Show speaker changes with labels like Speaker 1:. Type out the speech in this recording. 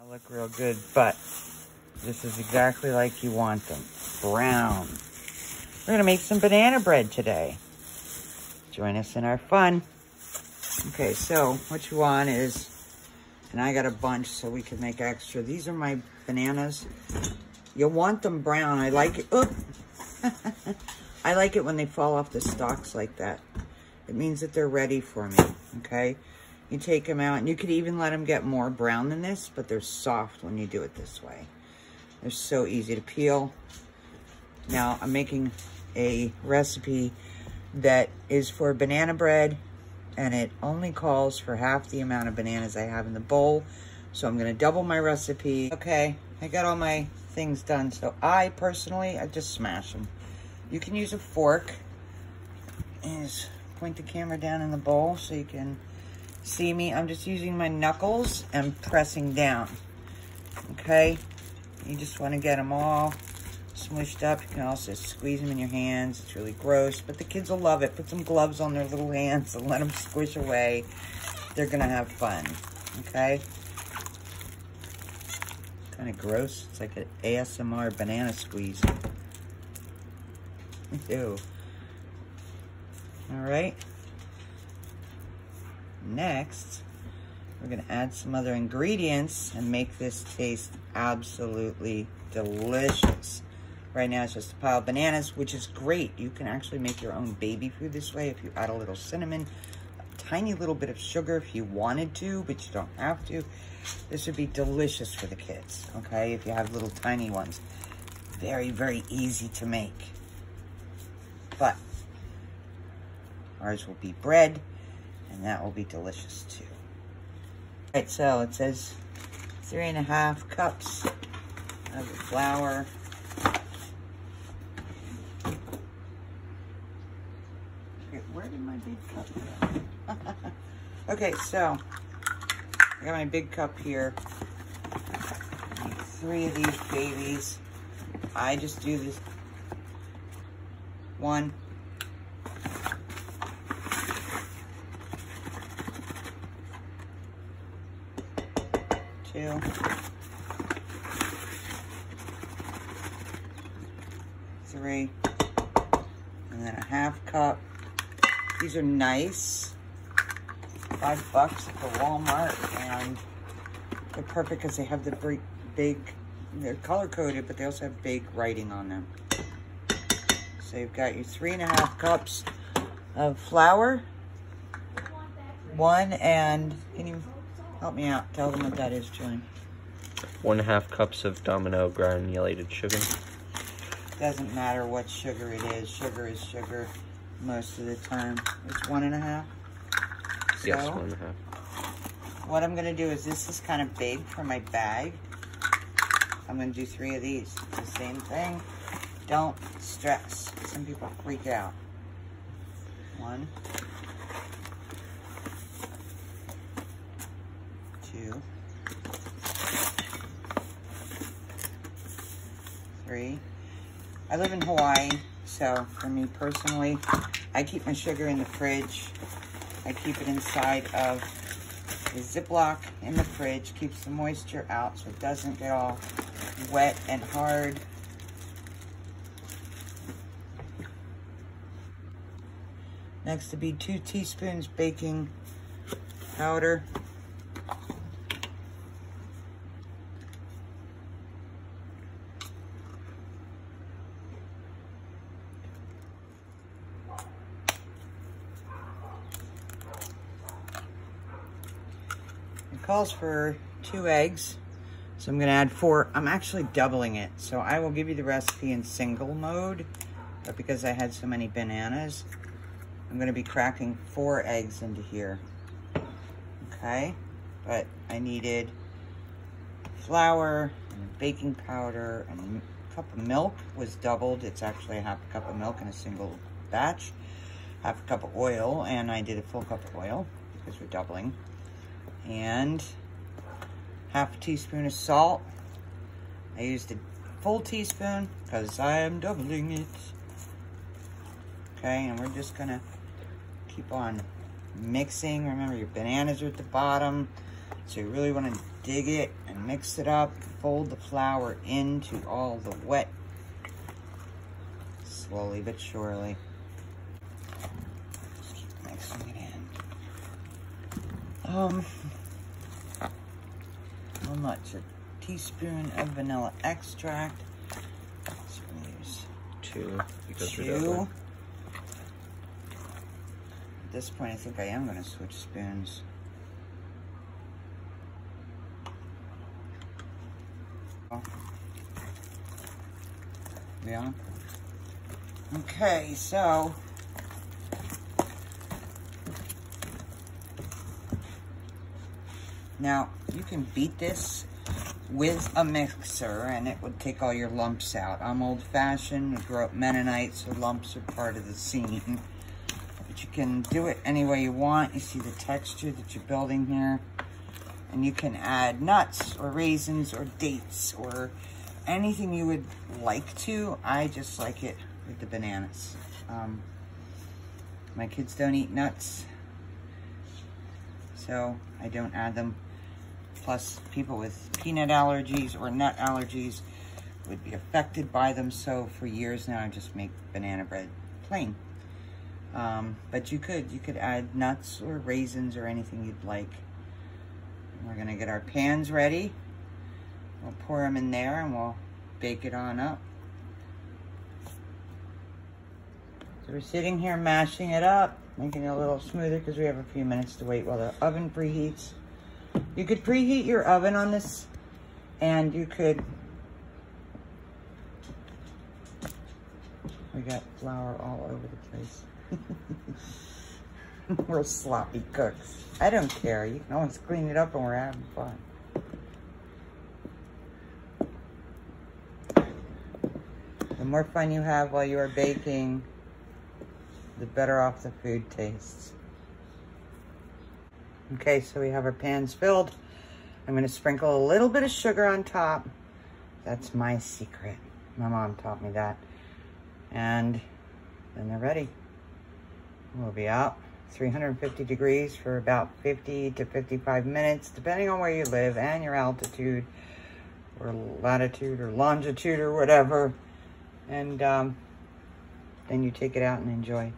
Speaker 1: They look real good, but this is exactly like you want them. Brown. We're gonna make some banana bread today. Join us in our fun. Okay, so what you want is, and I got a bunch so we can make extra. These are my bananas. You'll want them brown. I like it. Oop. I like it when they fall off the stalks like that. It means that they're ready for me, okay? You take them out, and you could even let them get more brown than this, but they're soft when you do it this way. They're so easy to peel. Now, I'm making a recipe that is for banana bread, and it only calls for half the amount of bananas I have in the bowl. So I'm gonna double my recipe. Okay, I got all my things done. So I just smash them. You can use a fork. And just point the camera down in the bowl so you can see me. I'm just using my knuckles and pressing down. Okay, you just wanna get them all smushed up. You can also squeeze them in your hands. It's really gross, but the kids will love it. Put some gloves on their little hands and let them squish away. They're gonna have fun, okay? Kind of gross. It's like an ASMR banana squeeze. Ew. All right. Next, we're gonna add some other ingredients and make this taste absolutely delicious. Right now it's just a pile of bananas, which is great. You can actually make your own baby food this way if you add a little cinnamon, a tiny little bit of sugar if you wanted to, but you don't have to. This would be delicious for the kids, okay? If you have little tiny ones. Very, very easy to make. But ours will be bread, and that will be delicious too. All right, so it says 3.5 cups of the flour. Where did my big cup go? Okay, so I got my big cup here. I need 3 of these babies. I just do this 1, 2, 3, and then a 1/2 cup. These are nice, $5 at the Walmart, and they're perfect because they have the big, they're color coded, but they also have big writing on them. So you've got your 3.5 cups of flour. 1, and can you help me out? Tell them what that is, Julian.
Speaker 2: 1.5 cups of Domino granulated sugar.
Speaker 1: Doesn't matter what sugar it is. Sugar is sugar most of the time. It's 1.5. So,
Speaker 2: yes, 1.5.
Speaker 1: what I'm gonna do is, this is kind of big for my bag. I'm gonna do 3 of these. It's the same thing. Don't stress. Some people freak out. 1, 2, 3. I live in Hawaii, so for me personally, I keep my sugar in the fridge. I keep it inside of a Ziploc in the fridge. Keeps the moisture out so it doesn't get all wet and hard. Next to be 2 teaspoons baking powder. It calls for 2 eggs, so I'm gonna add 4. I'm actually doubling it, so I will give you the recipe in single mode, but because I had so many bananas, I'm gonna be cracking 4 eggs into here, okay? But I needed flour and baking powder, and a cup of milk was doubled. It's actually a 1/2 cup of milk in a single batch. 1/2 cup of oil, and I did a full cup of oil because we're doubling. And 1/2 teaspoon of salt. I used a full teaspoon because I am doubling it. Okay, and we're just gonna keep on mixing. Remember, your bananas are at the bottom, so you really want to dig it and mix it up, fold the flour into all the wet, slowly but surely. Just keep mixing it in. How much? A teaspoon of vanilla extract. So we're gonna use
Speaker 2: 2 because we're
Speaker 1: 2.
Speaker 2: doubling.
Speaker 1: At this point, I think I am gonna switch spoons. Yeah. Okay, so now you can beat this with a mixer and it would take all your lumps out. I'm old-fashioned, I grew up Mennonite, so lumps are part of the scene. But you can do it any way you want. You see the texture that you're building here. And you can add nuts or raisins or dates or anything you would like to. I just like it with the bananas. My kids don't eat nuts, so I don't add them. Plus, people with peanut allergies or nut allergies would be affected by them. So for years now, I just make banana bread plain. But you could add nuts or raisins or anything you'd like. We're gonna get our pans ready. We'll pour them in there and we'll bake it on up. So we're sitting here mashing it up, making it a little smoother because we have a few minutes to wait while the oven preheats. You could preheat your oven on this, and you could, we got flour all over the place. We're sloppy cooks. I don't care. You can always clean it up and we're having fun. The more fun you have while you are baking, the better off the food tastes. Okay, so we have our pans filled. I'm gonna sprinkle a little bit of sugar on top. That's my secret. My mom taught me that. And then they're ready. We'll be out 350 degrees for about 50 to 55 minutes, depending on where you live and your altitude or latitude or longitude or whatever. And then you take it out and enjoy.